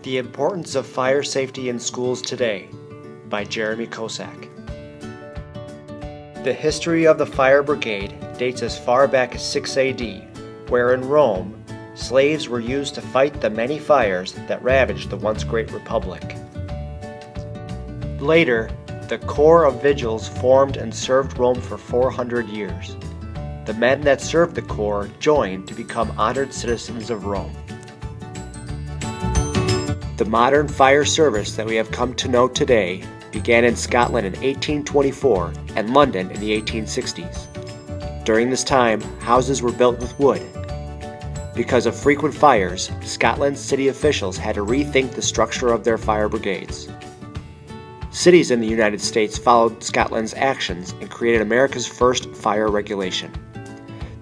The Importance of Fire Safety in Schools Today by Jeremy Kosak. The history of the fire brigade dates as far back as 6 AD, where in Rome, slaves were used to fight the many fires that ravaged the once great republic. Later, the Corps of Vigils formed and served Rome for 400 years. The men that served the Corps joined to become honored citizens of Rome. The modern fire service that we have come to know today began in Scotland in 1824 and London in the 1860s. During this time, houses were built with wood. Because of frequent fires, Scotland's city officials had to rethink the structure of their fire brigades. Cities in the United States followed Scotland's actions and created America's first fire regulation.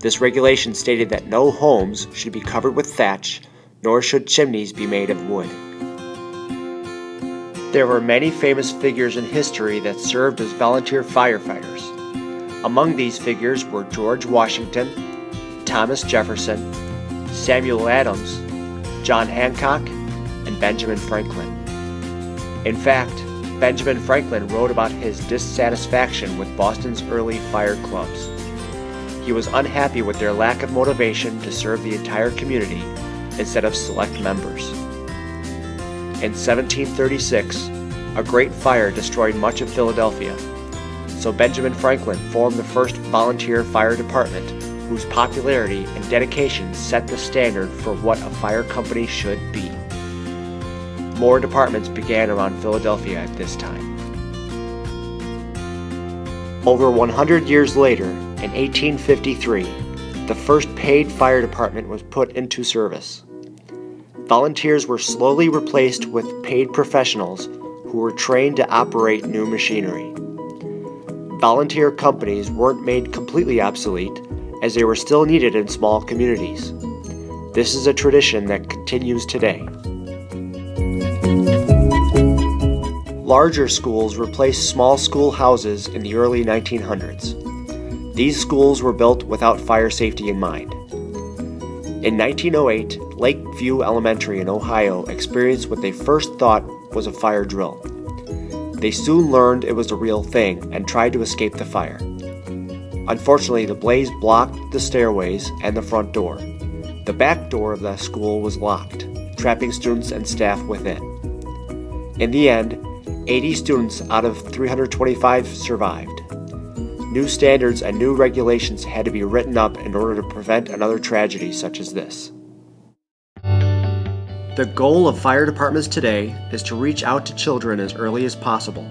This regulation stated that no homes should be covered with thatch, nor should chimneys be made of wood. There were many famous figures in history that served as volunteer firefighters. Among these figures were George Washington, Thomas Jefferson, Samuel Adams, John Hancock, and Benjamin Franklin. In fact, Benjamin Franklin wrote about his dissatisfaction with Boston's early fire clubs. He was unhappy with their lack of motivation to serve the entire community instead of select members. In 1736, a great fire destroyed much of Philadelphia, so Benjamin Franklin formed the first volunteer fire department, whose popularity and dedication set the standard for what a fire company should be. More departments began around Philadelphia at this time. Over 100 years later, in 1853, the first paid fire department was put into service. Volunteers were slowly replaced with paid professionals who were trained to operate new machinery. Volunteer companies weren't made completely obsolete, as they were still needed in small communities. This is a tradition that continues today. Larger schools replaced small schoolhouses in the early 1900s. These schools were built without fire safety in mind. In 1908, Lakeview Elementary in Ohio experienced what they first thought was a fire drill. They soon learned it was a real thing and tried to escape the fire. Unfortunately, the blaze blocked the stairways and the front door. The back door of the school was locked, trapping students and staff within. In the end, 80 students out of 325 survived. New standards and new regulations had to be written up in order to prevent another tragedy such as this. The goal of fire departments today is to reach out to children as early as possible.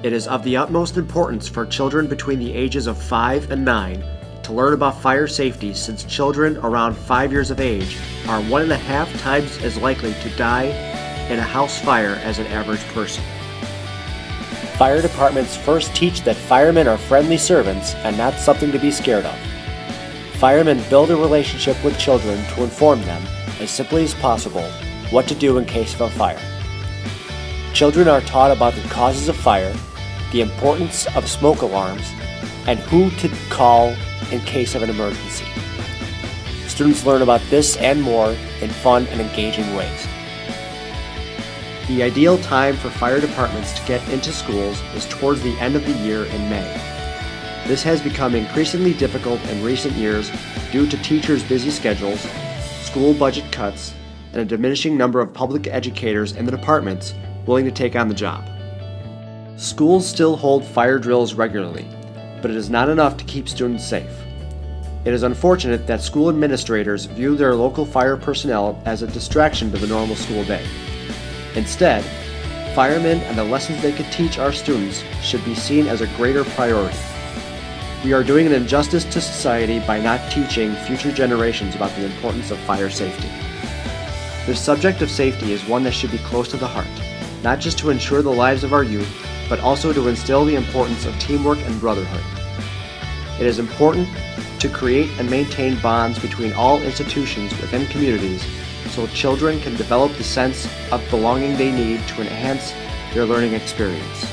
It is of the utmost importance for children between the ages of 5 and 9 to learn about fire safety, since children around 5 years of age are 1.5 times as likely to die in a house fire as an average person. Fire departments first teach that firemen are friendly servants and not something to be scared of. Firemen build a relationship with children to inform them, as simply as possible, what to do in case of a fire. Children are taught about the causes of fire, the importance of smoke alarms, and who to call in case of an emergency. Students learn about this and more in fun and engaging ways. The ideal time for fire departments to get into schools is towards the end of the year in May. This has become increasingly difficult in recent years due to teachers' busy schedules, school budget cuts, and a diminishing number of public educators in the departments willing to take on the job. Schools still hold fire drills regularly, but it is not enough to keep students safe. It is unfortunate that school administrators view their local fire personnel as a distraction to the normal school day. Instead, firemen and the lessons they could teach our students should be seen as a greater priority. We are doing an injustice to society by not teaching future generations about the importance of fire safety. The subject of safety is one that should be close to the heart, not just to ensure the lives of our youth, but also to instill the importance of teamwork and brotherhood. It is important to create and maintain bonds between all institutions within communities so children can develop the sense of belonging they need to enhance their learning experience.